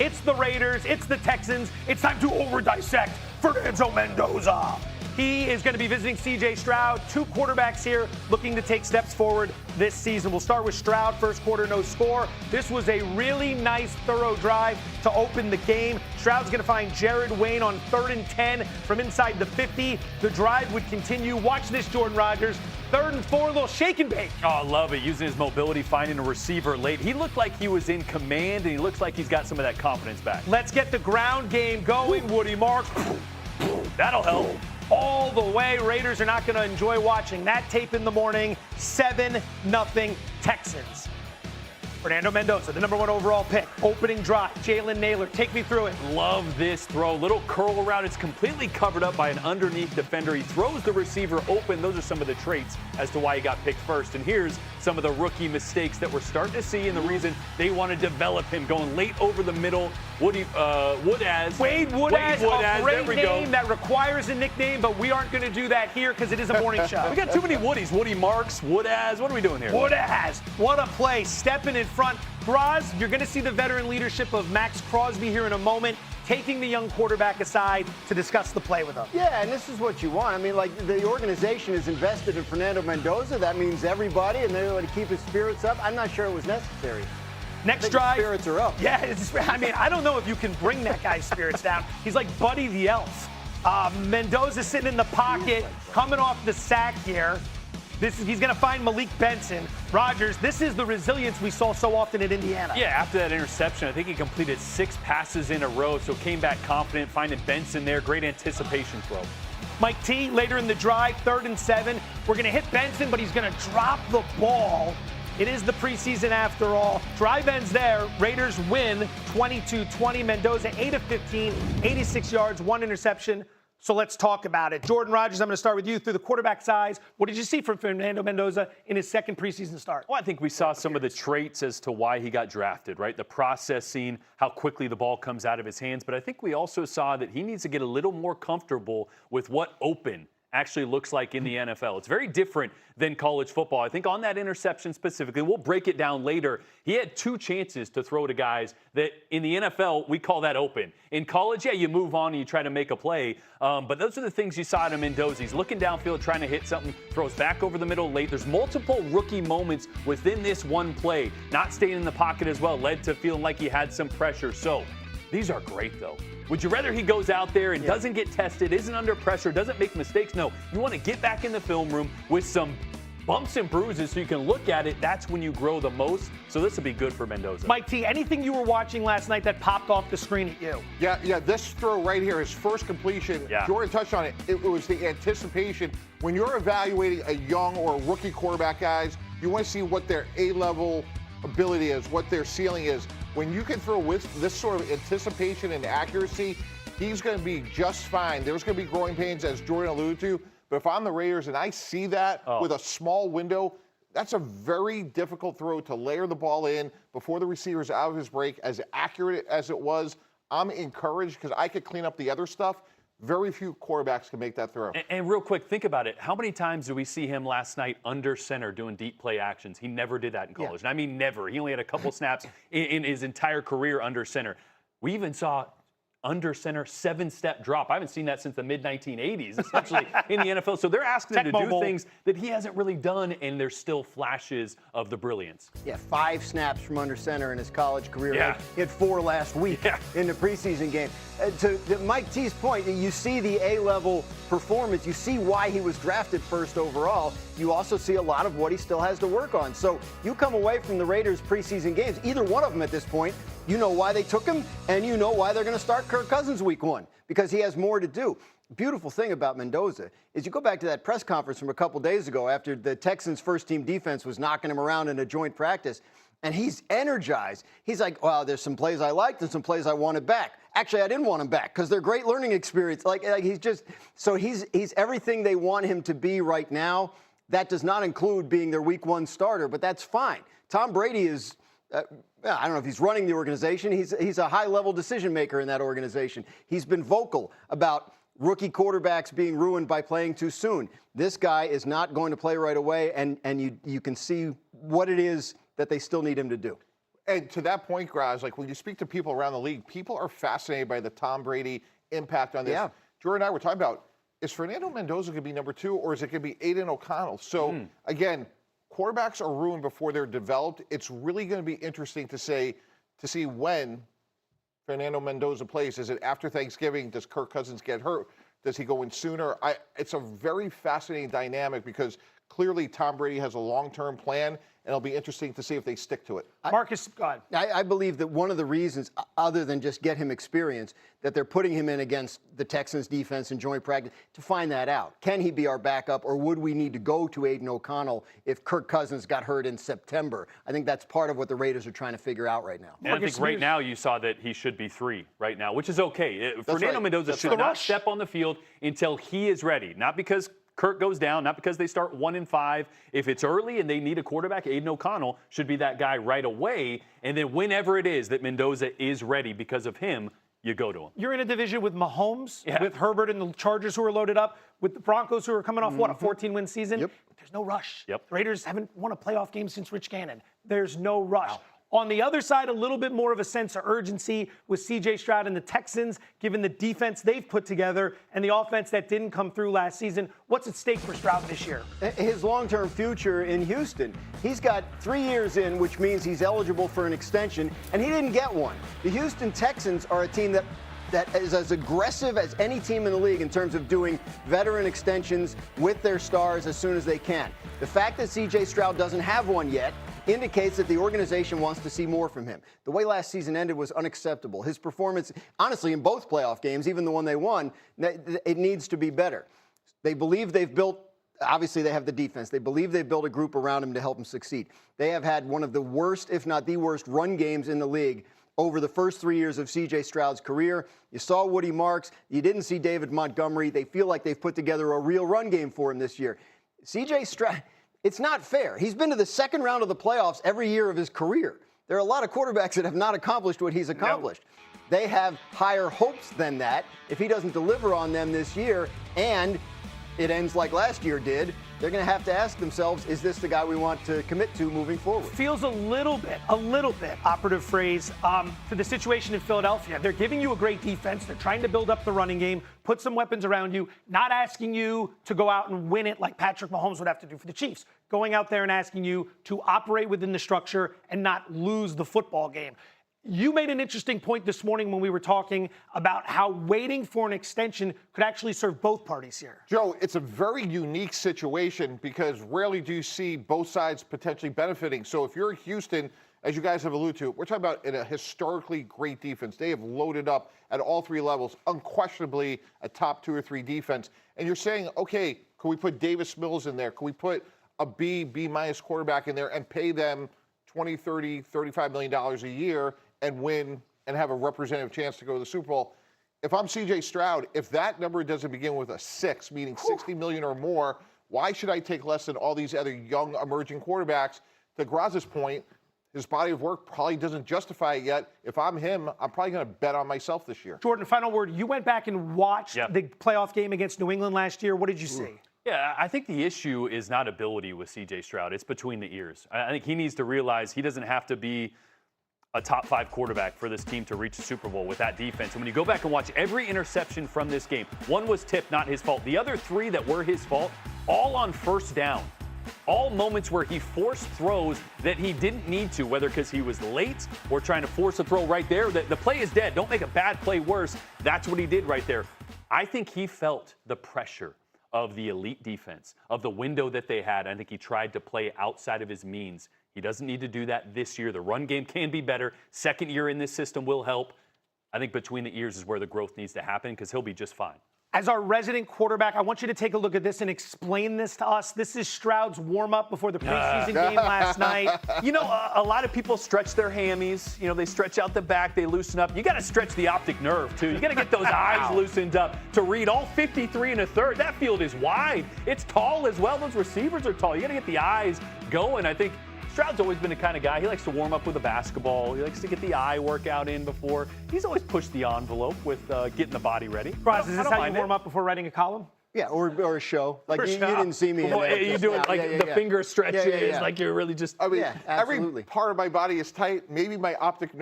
It's the Raiders. It's the Texans. It's time to over-dissect Fernando Mendoza. He is going to be visiting C.J. Stroud. Two quarterbacks here looking to take steps forward this season. We'll start with Stroud. First quarter, no score. This was a really nice, thorough drive to open the game. Stroud's going to find Jared Wayne on 3rd and 10 from inside the 50. The drive would continue. Watch this, Jordan Rodgers. 3rd and 4, a little shake and bake. Oh, I love it. Using his mobility, finding a receiver late. He looked like he was in command, and he looks like he's got some of that confidence back. Let's get the ground game going, Woody Marks. That'll help. All the way. Raiders are not going to enjoy watching that tape in the morning. 7-0 Texans. Fernando Mendoza, the number 1 overall pick. Opening drive. Jalen Naylor, take me through it. Love this throw. Little curl route. It's completely covered up by an underneath defender. He throws the receiver open. Those are some of the traits as to why he got picked first. And here's some of the rookie mistakes that we're starting to see and the reason they want to develop him. Going late over the middle. Wade Woodaz, a great there we name go. that requires a nickname, but we aren't going to do that here because it is a morning show. We got too many Woodies. Woody Marks, Woodaz. What are we doing here? Woodaz. What a play. Stepping in front. Braz, you're going to see the veteran leadership of Max Crosby here in a moment, taking the young quarterback aside to discuss the play with him. Yeah, and this is what you want. I mean, like, the organization is invested in Fernando Mendoza. That means everybody, and they're going to keep his spirits up. I'm not sure it was necessary. Next drive. Spirits are up. Yeah, I don't know if you can bring that guy's spirits down. He's like Buddy the Elf. Mendoza sitting in the pocket, coming off the sack here. He's going to find Malik Benson. Rodgers, this is the resilience we saw so often at Indiana. Yeah, after that interception, I think he completed 6 passes in a row, so came back confident, finding Benson there. Great anticipation throw. Mike T, later in the drive, 3rd and 7. We're going to hit Benson, but he's going to drop the ball. It is the preseason after all. Drive ends there. Raiders win 22-20. Mendoza 8 of 15, 86 yards, 1 interception. So let's talk about it. Jordan Rodgers, I'm going to start with you through the quarterback size. What did you see from Fernando Mendoza in his second preseason start? Well, I think we saw some of the traits as to why he got drafted, right? The processing, how quickly the ball comes out of his hands. But I think we also saw that he needs to get a little more comfortable with what open actually looks like in the NFL. It's very different than college football. I think on that interception specifically, we'll break it down later. He had 2 chances to throw to guys that in the NFL, we call that open. In college, yeah, you move on and you try to make a play. But those are the things you saw in Mendoza. He's looking downfield, trying to hit something, throws back over the middle late. There's multiple rookie moments within this one play. Not staying in the pocket as well led to feeling like he had some pressure. So these are great, though. Would you rather he goes out there and doesn't get tested, isn't under pressure, doesn't make mistakes? No, you want to get back in the film room with some bumps and bruises so you can look at it. That's when you grow the most. So this would be good for Mendoza. Mike T, anything you were watching last night that popped off the screen at you? Yeah, this throw right here, his first completion, Jordan touched on it. It was the anticipation. When you're evaluating a young or rookie quarterback, guys, you want to see what their A-level ability is, what their ceiling is. When you can throw with this sort of anticipation and accuracy, he's going to be just fine. There's going to be growing pains, as Jordan alluded to. But if I'm the Raiders and I see that with a small window, that's a very difficult throw to layer the ball in before the receiver's out of his break. As accurate as it was, I'm encouraged because I could clean up the other stuff. Very few quarterbacks can make that throw. And real quick, think about it. How many times did we see him last night under center doing deep play actions? He never did that in college. And I mean never. He only had a couple snaps in his entire career under center. We even saw under center 7-step drop. I haven't seen that since the mid-1980s, essentially, in the NFL. So they're asking him to do things that he hasn't really done, and there's still flashes of the brilliance. Yeah, 5 snaps from under center in his college career. Yeah. He had 4 last week in the preseason game. To Mike T's point, you see the A-level performance. You see why he was drafted first overall. You also see a lot of what he still has to work on. So you come away from the Raiders' preseason games, either one of them at this point, you know why they took him, and you know why they're going to start Kirk Cousins week 1, because he has more to do. Beautiful thing about Mendoza is you go back to that press conference from a couple days ago after the Texans' first-team defense was knocking him around in a joint practice, and he's energized. He's like, well, there's some plays I liked and some plays I wanted back. Actually, I didn't want him back because they're great learning experience. Like he's just – so he's everything they want him to be right now. That does not include being their week 1 starter, but that's fine. Tom Brady is I don't know if he's running the organization. He's a high-level decision maker in that organization. He's been vocal about rookie quarterbacks being ruined by playing too soon. This guy is not going to play right away, and you can see what it is that they still need him to do. And to that point, Graz, like when you speak to people around the league, people are fascinated by the Tom Brady impact on this. Yeah. Jordan and I were talking about, is Fernando Mendoza going to be number 2, or is it going to be Aiden O'Connell? So, again, quarterbacks are ruined before they're developed. It's really going to be interesting to see when Fernando Mendoza plays. Is it after Thanksgiving? Does Kirk Cousins get hurt? Does he go in sooner? It's a very fascinating dynamic because clearly Tom Brady has a long-term plan, and it'll be interesting to see if they stick to it. Marcus, go ahead. I believe that one of the reasons, other than just get him experience, that they're putting him in against the Texans defense in joint practice to find that out. Can he be our backup, or would we need to go to Aiden O'Connell if Kirk Cousins got hurt in September? I think that's part of what the Raiders are trying to figure out right now. And I think right now you saw that he should be 3 right now, which is okay. Fernando Mendoza should not step on the field until he is ready, not because Kirk goes down, not because they start 1-5. If it's early and they need a quarterback, Aiden O'Connell should be that guy right away. And then whenever it is that Mendoza is ready because of him, you go to him. You're in a division with Mahomes, with Herbert and the Chargers who are loaded up, with the Broncos who are coming off, a 14-win season? Yep. There's no rush. Yep. The Raiders haven't won a playoff game since Rich Gannon. There's no rush. Wow. On the other side, a little bit more of a sense of urgency with C.J. Stroud and the Texans, given the defense they've put together and the offense that didn't come through last season. What's at stake for Stroud this year? His long-term future in Houston. He's got 3 years in, which means he's eligible for an extension, and he didn't get one. The Houston Texans are a team that is as aggressive as any team in the league in terms of doing veteran extensions with their stars as soon as they can. The fact that C.J. Stroud doesn't have one yet indicates that the organization wants to see more from him. The way last season ended was unacceptable. His performance, honestly, in both playoff games, even the one they won, it needs to be better. They believe they've built, obviously they have the defense. They believe they've built a group around him to help him succeed. They have had one of the worst, if not the worst, run games in the league over the first 3 years of C.J. Stroud's career. You saw Woody Marks. You didn't see David Montgomery. They feel like they've put together a real run game for him this year. C.J. Stroud, it's not fair. He's been to the second round of the playoffs every year of his career. There are a lot of quarterbacks that have not accomplished what he's accomplished. No. They have higher hopes than that. If he doesn't deliver on them this year, and it ends like last year did, they're going to have to ask themselves, is this the guy we want to commit to moving forward? Feels a little bit, operative phrase, to the situation in Philadelphia. They're giving you a great defense. They're trying to build up the running game, put some weapons around you, not asking you to go out and win it like Patrick Mahomes would have to do for the Chiefs. Going out there and asking you to operate within the structure and not lose the football game. You made an interesting point this morning when we were talking about how waiting for an extension could actually serve both parties here. Joe, it's a very unique situation because rarely do you see both sides potentially benefiting. So if you're Houston, as you guys have alluded to, we're talking about a historically great defense. They have loaded up at all 3 levels, unquestionably a top 2 or 3 defense. And you're saying, okay, can we put Davis Mills in there? Can we put a B-minus quarterback in there and pay them $20, $30, $35 million a year and win and have a representative chance to go to the Super Bowl? If I'm C.J. Stroud, if that number doesn't begin with a 6, meaning $60 million or more, why should I take less than all these other young emerging quarterbacks? To Graz's point, his body of work probably doesn't justify it yet. If I'm him, I'm probably going to bet on myself this year. Jordan, final word. You went back and watched the playoff game against New England last year. What did you see? Yeah, I think the issue is not ability with C.J. Stroud. It's between the ears. I think he needs to realize he doesn't have to be a top 5 quarterback for this team to reach the Super Bowl with that defense. And when you go back and watch every interception from this game, one was tipped, not his fault. The other 3 that were his fault, all on first down. All moments where he forced throws that he didn't need to, whether because he was late or trying to force a throw right there. The play is dead. Don't make a bad play worse. That's what he did right there. I think he felt the pressure of the elite defense, of the window that they had. I think he tried to play outside of his means. He doesn't need to do that this year. The run game can be better. Second year in this system will help. I think between the ears is where the growth needs to happen because he'll be just fine. As our resident quarterback, I want you to take a look at this and explain this to us. This is Stroud's warm-up before the preseason game last night. You know, a lot of people stretch their hammies. You know, they stretch out the back, they loosen up. You got to stretch the optic nerve, too. You got to get those eyes loosened up to read all 53 1/3. That field is wide. It's tall as well. Those receivers are tall. You got to get the eyes going. I think Stroud's always been the kind of guy, he likes to warm up with a basketball. He likes to get the eye workout in before. He's always pushed the envelope with getting the body ready. Bryce, is this how you warm up before writing a column? Yeah, or a show. Like you didn't see me. Well, you doing like the finger stretches, like you're really just. I mean, every absolutely. part of my body is tight. Maybe my optic